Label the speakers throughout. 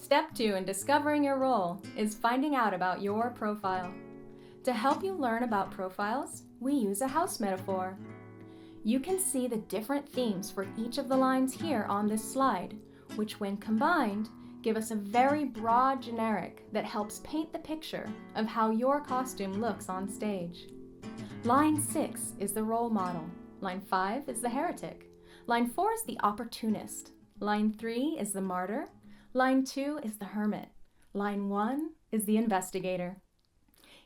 Speaker 1: Step 2 in discovering your role is finding out about your profile. To help you learn about profiles, we use a house metaphor. You can see the different themes for each of the lines here on this slide, which when combined, give us a very broad generic that helps paint the picture of how your costume looks on stage. Line 6 is the role model. Line 5 is the heretic. Line 4 is the opportunist. Line 3 is the martyr. Line 2 is the hermit. Line 1 is the investigator.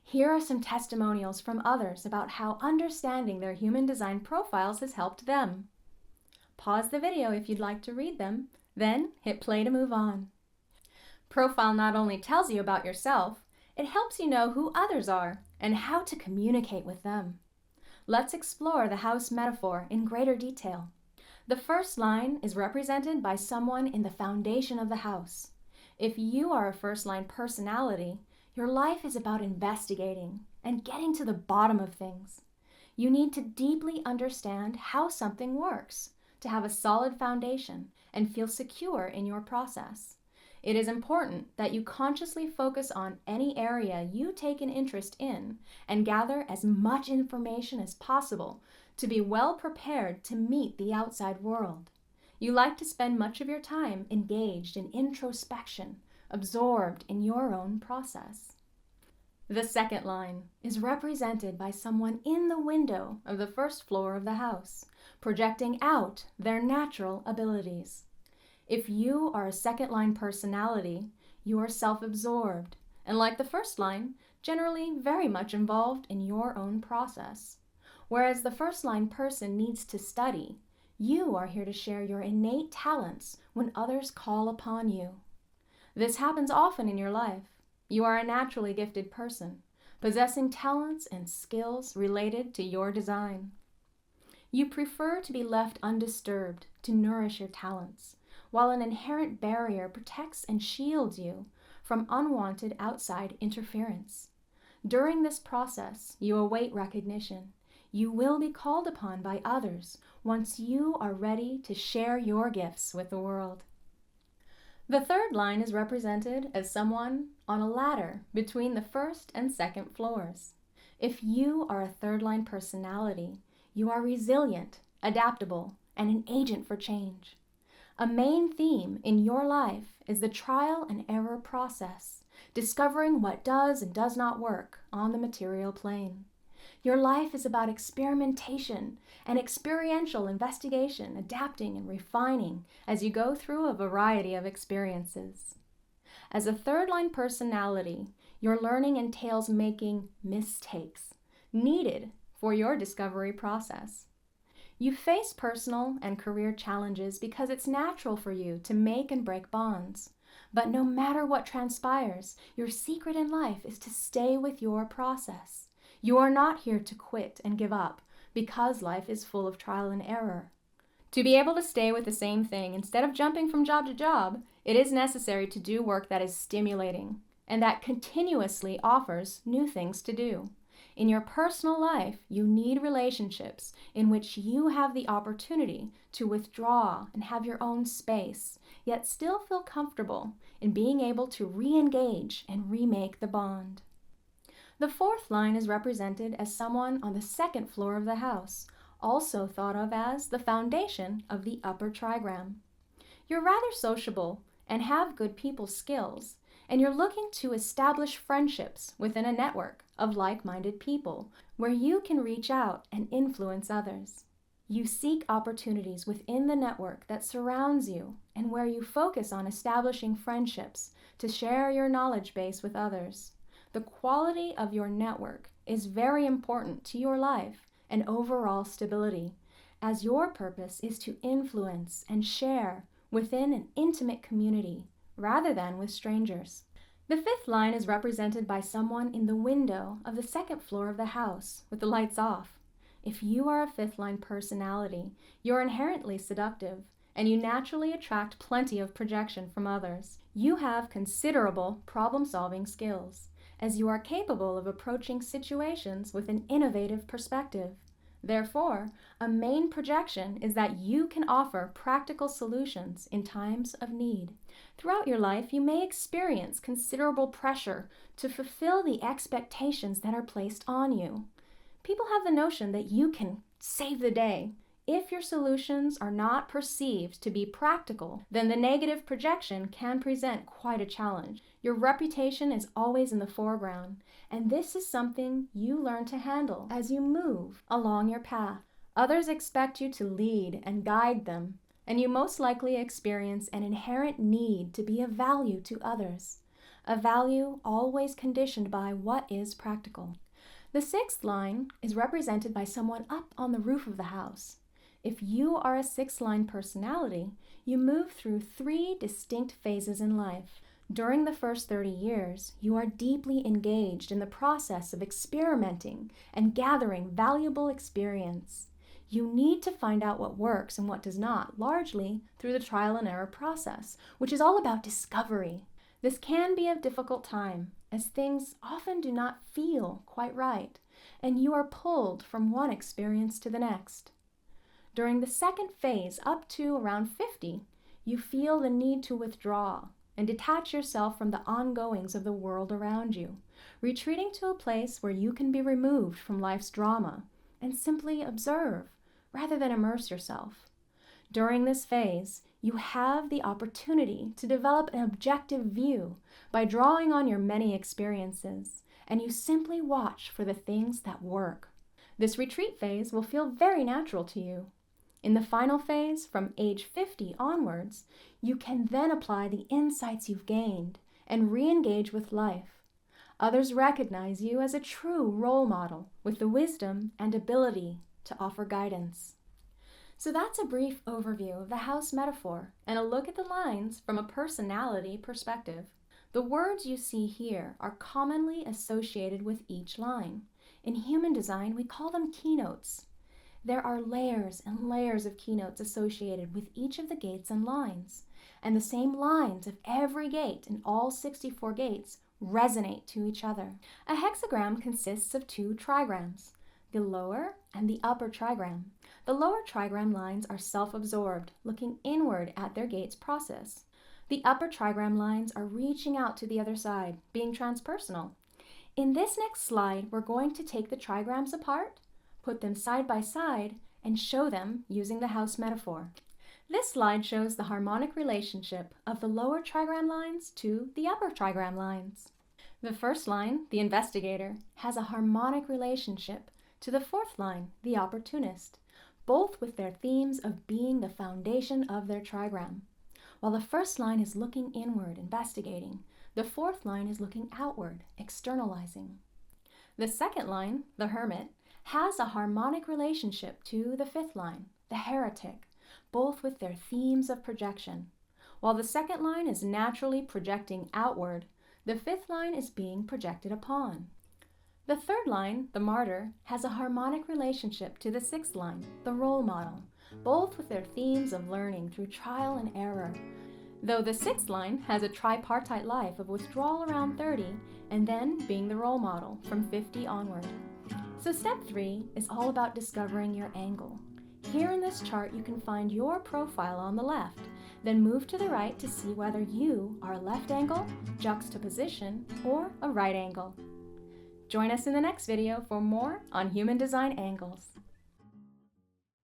Speaker 1: Here are some testimonials from others about how understanding their human design profiles has helped them. Pause the video if you'd like to read them, then hit play to move on. Profile not only tells you about yourself, it helps you know who others are and how to communicate with them. Let's explore the house metaphor in greater detail. The first line is represented by someone in the foundation of the house. If you are a first-line personality, your life is about investigating and getting to the bottom of things. You need to deeply understand how something works to have a solid foundation and feel secure in your process. It is important that you consciously focus on any area you take an interest in and gather as much information as possible to be well prepared to meet the outside world. You like to spend much of your time engaged in introspection, absorbed in your own process. The second line is represented by someone in the window of the first floor of the house, projecting out their natural abilities. If you are a second-line personality, you are self-absorbed, and like the first line, generally very much involved in your own process. Whereas the first-line person needs to study, you are here to share your innate talents when others call upon you. This happens often in your life. You are a naturally gifted person, possessing talents and skills related to your design. You prefer to be left undisturbed to nourish your talents, while an inherent barrier protects and shields you from unwanted outside interference. During this process, you await recognition. You will be called upon by others once you are ready to share your gifts with the world. The third line is represented as someone on a ladder between the first and second floors. If you are a third-line personality, you are resilient, adaptable, and an agent for change. A main theme in your life is the trial and error process, discovering what does and does not work on the material plane. Your life is about experimentation and experiential investigation, adapting and refining as you go through a variety of experiences. As a third-line personality, your learning entails making mistakes needed for your discovery process. You face personal and career challenges because it's natural for you to make and break bonds. But no matter what transpires, your secret in life is to stay with your process. You are not here to quit and give up because life is full of trial and error. To be able to stay with the same thing instead of jumping from job to job, it is necessary to do work that is stimulating and that continuously offers new things to do. In your personal life, you need relationships in which you have the opportunity to withdraw and have your own space, yet still feel comfortable in being able to re-engage and remake the bond. The fourth line is represented as someone on the second floor of the house, also thought of as the foundation of the upper trigram. You're rather sociable and have good people skills, and you're looking to establish friendships within a network of like-minded people where you can reach out and influence others. You seek opportunities within the network that surrounds you and where you focus on establishing friendships to share your knowledge base with others. The quality of your network is very important to your life and overall stability, as your purpose is to influence and share within an intimate community rather than with strangers. The fifth line is represented by someone in the window of the second floor of the house with the lights off. If you are a fifth-line personality, you're inherently seductive, and you naturally attract plenty of projection from others. You have considerable problem-solving skills, as you are capable of approaching situations with an innovative perspective. Therefore, a main projection is that you can offer practical solutions in times of need. Throughout your life, you may experience considerable pressure to fulfill the expectations that are placed on you. People have the notion that you can save the day. If your solutions are not perceived to be practical, then the negative projection can present quite a challenge. Your reputation is always in the foreground, and this is something you learn to handle as you move along your path. Others expect you to lead and guide them, and you most likely experience an inherent need to be of value to others, a value always conditioned by what is practical. The sixth line is represented by someone up on the roof of the house. If you are a sixth-line personality, you move through 3 distinct phases in life. During the first 30 years, you are deeply engaged in the process of experimenting and gathering valuable experience. You need to find out what works and what does not, largely through the trial and error process, which is all about discovery. This can be a difficult time, as things often do not feel quite right, and you are pulled from one experience to the next. During the second phase, up to around 50, you feel the need to withdraw and detach yourself from the ongoings of the world around you, retreating to a place where you can be removed from life's drama and simply observe rather than immerse yourself. During this phase, you have the opportunity to develop an objective view by drawing on your many experiences, and you simply watch for the things that work. This retreat phase will feel very natural to you. In the final phase, from age 50 onwards, you can then apply the insights you've gained and re-engage with life. Others recognize you as a true role model with the wisdom and ability to offer guidance. So that's a brief overview of the house metaphor and a look at the lines from a personality perspective. The words you see here are commonly associated with each line. In human design, we call them keynotes. There are layers and layers of keynotes associated with each of the gates and lines, and the same lines of every gate in all 64 gates resonate to each other. A hexagram consists of 2 trigrams, the lower and the upper trigram. The lower trigram lines are self-absorbed, looking inward at their gate's process. The upper trigram lines are reaching out to the other side, being transpersonal. In this next slide, we're going to take the trigrams apart, put them side by side, and show them using the house metaphor. This slide shows the harmonic relationship of the lower trigram lines to the upper trigram lines. The first line, the Investigator, has a harmonic relationship to the fourth line, the Opportunist, both with their themes of being the foundation of their trigram. While the first line is looking inward, investigating, the fourth line is looking outward, externalizing. The second line, the Hermit, has a harmonic relationship to the fifth line, the Heretic, both with their themes of projection. While the second line is naturally projecting outward, the fifth line is being projected upon. The third line, the Martyr, has a harmonic relationship to the sixth line, the Role Model, both with their themes of learning through trial and error, though the sixth line has a tripartite life of withdrawal around 30 and then being the role model from 50 onward. So step 3 is all about discovering your angle. Here in this chart you can find your profile on the left, then move to the right to see whether you are a left angle, juxtaposition, or a right angle. Join us in the next video for more on human design angles.